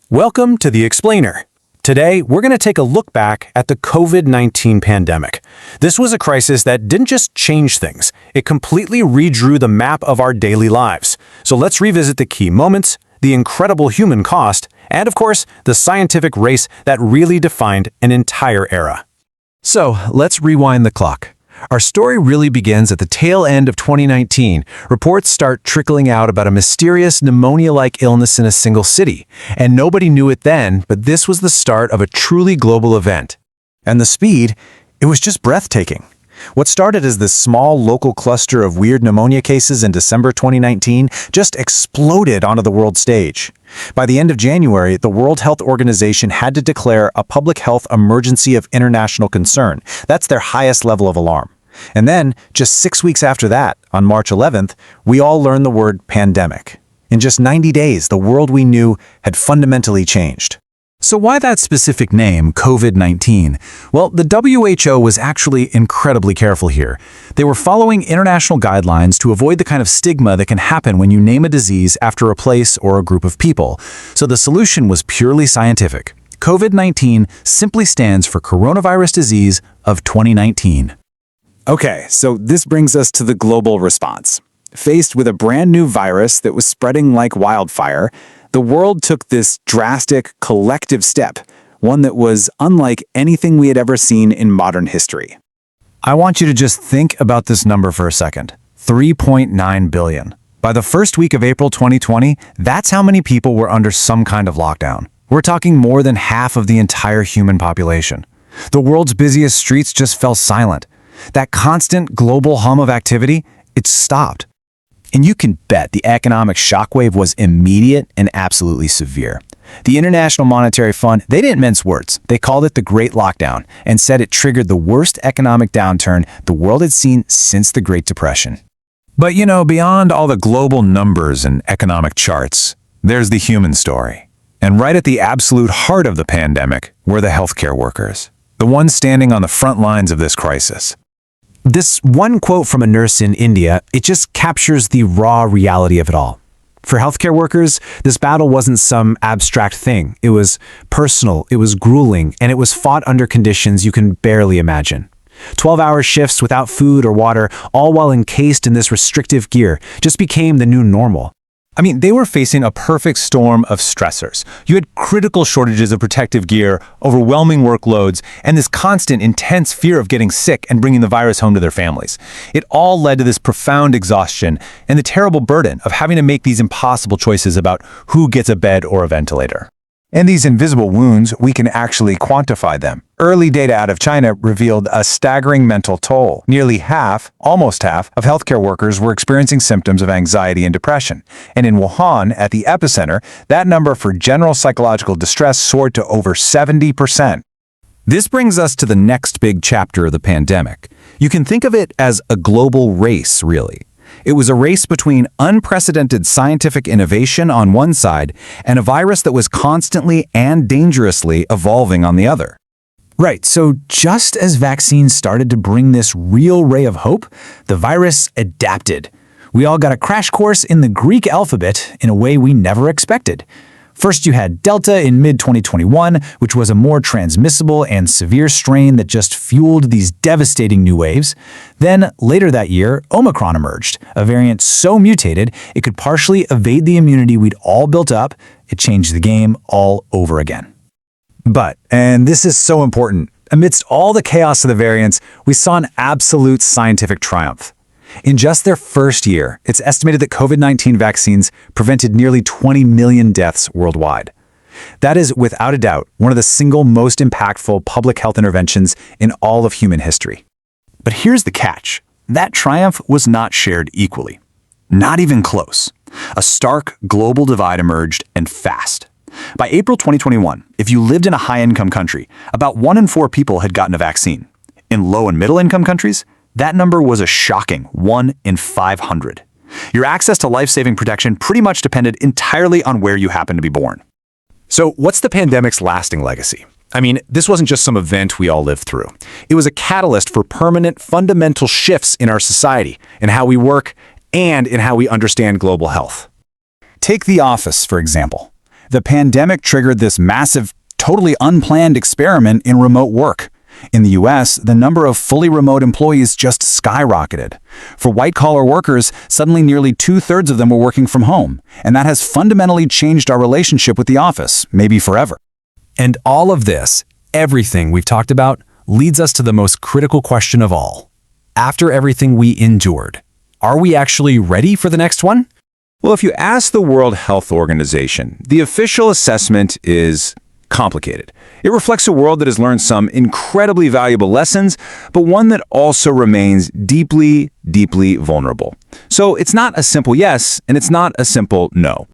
Welcome to The Explainer. Today, we're going to take a look back at the COVID-19 pandemic. This was a crisis that didn't just change things, it completely redrew the map of our daily lives. So let's revisit the key moments, the incredible human cost, and of course, the scientific race that really defined an entire era. So, let's rewind the clock. Our story really begins at the tail end of 2019. Reports start trickling out about a mysterious pneumonia-like illness in a single city. And nobody knew it then, but this was the start of a truly global event. And the speed, it was just breathtaking. What started as this small local cluster of weird pneumonia cases in December 2019 just exploded onto the world stage. By the end of January, the World Health Organization had to declare a public health emergency of international concern. That's their highest level of alarm. And then, just 6 weeks after that, on March 11th, we all learned the word pandemic. In just 90 days, the world we knew had fundamentally changed. So why that specific name, COVID-19? Well, the WHO was actually incredibly careful here. They were following international guidelines to avoid the kind of stigma that can happen when you name a disease after a place or a group of people. So the solution was purely scientific. COVID-19 simply stands for Coronavirus Disease of 2019. Okay, so this brings us to the global response. Faced with a brand new virus that was spreading like wildfire, the world took this drastic, collective step, one that was unlike anything we had ever seen in modern history. I want you to just think about this number for a second. 3.9 billion. By the first week of April 2020, that's how many people were under some kind of lockdown. We're talking more than half of the entire human population. The world's busiest streets just fell silent. That constant global hum of activity, it stopped. And you can bet the economic shockwave was immediate and absolutely severe. The International Monetary Fund, they didn't mince words. They called it the Great Lockdown and said it triggered the worst economic downturn the world had seen since the Great Depression. But beyond all the global numbers and economic charts, there's the human story. And right at the absolute heart of the pandemic were the healthcare workers, the ones standing on the front lines of this crisis. This one quote from a nurse in India, it just captures the raw reality of it all. For healthcare workers, this battle wasn't some abstract thing. It was personal, it was grueling, and it was fought under conditions you can barely imagine. 12-hour shifts without food or water, all while encased in this restrictive gear, just became the new normal. I mean, they were facing a perfect storm of stressors. You had critical shortages of protective gear, overwhelming workloads, and this constant, intense fear of getting sick and bringing the virus home to their families. It all led to this profound exhaustion and the terrible burden of having to make these impossible choices about who gets a bed or a ventilator. And these invisible wounds, we can actually quantify them. Early data out of China revealed a staggering mental toll. Nearly half, almost half, of healthcare workers were experiencing symptoms of anxiety and depression. And in Wuhan, at the epicenter, that number for general psychological distress soared to over 70%. This brings us to the next big chapter of the pandemic. You can think of it as a global race, really. It was a race between unprecedented scientific innovation on one side and a virus that was constantly and dangerously evolving on the other. Right, so just as vaccines started to bring this real ray of hope, the virus adapted. We all got a crash course in the Greek alphabet in a way we never expected. First, you had Delta in mid-2021, which was a more transmissible and severe strain that just fueled these devastating new waves. Then, later that year, Omicron emerged, a variant so mutated it could partially evade the immunity we'd all built up. It changed the game all over again. But, and this is so important, amidst all the chaos of the variants, we saw an absolute scientific triumph. In just their first year, it's estimated that COVID-19 vaccines prevented nearly 20 million deaths worldwide. That is, without a doubt, one of the single most impactful public health interventions in all of human history. But here's the catch. That triumph was not shared equally. Not even close. A stark global divide emerged, and fast. By April 2021, if you lived in a high-income country, about 1 in 4 people had gotten a vaccine. In low- and middle-income countries, that number was a shocking 1 in 500. Your access to life-saving protection pretty much depended entirely on where you happened to be born. So what's the pandemic's lasting legacy? I mean, this wasn't just some event we all lived through. It was a catalyst for permanent, fundamental shifts in our society, in how we work, and in how we understand global health. Take The Office, for example. The pandemic triggered this massive, totally unplanned experiment in remote work. In the US, the number of fully remote employees just skyrocketed. For white-collar workers, suddenly nearly 2/3 of them were working from home, and that has fundamentally changed our relationship with the office, maybe forever. And all of this, everything we've talked about, leads us to the most critical question of all. After everything we endured, are we actually ready for the next one? Well, if you ask the World Health Organization, the official assessment is complicated. It reflects a world that has learned some incredibly valuable lessons, but one that also remains deeply, deeply vulnerable. So it's not a simple yes, and it's not a simple no.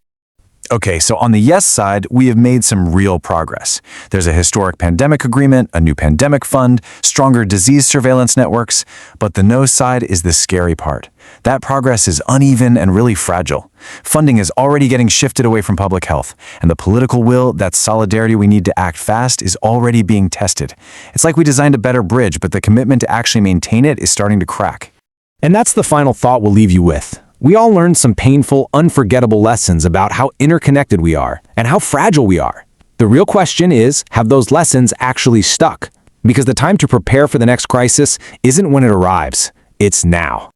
Okay, so on the yes side, we have made some real progress. There's a historic pandemic agreement, a new pandemic fund, stronger disease surveillance networks, but the no side is the scary part. That progress is uneven and really fragile. Funding is already getting shifted away from public health, and the political will, that solidarity we need to act fast, is already being tested. It's like we designed a better bridge, but the commitment to actually maintain it is starting to crack. And that's the final thought we'll leave you with. We all learned some painful, unforgettable lessons about how interconnected we are and how fragile we are. The real question is, have those lessons actually stuck? Because the time to prepare for the next crisis isn't when it arrives, it's now.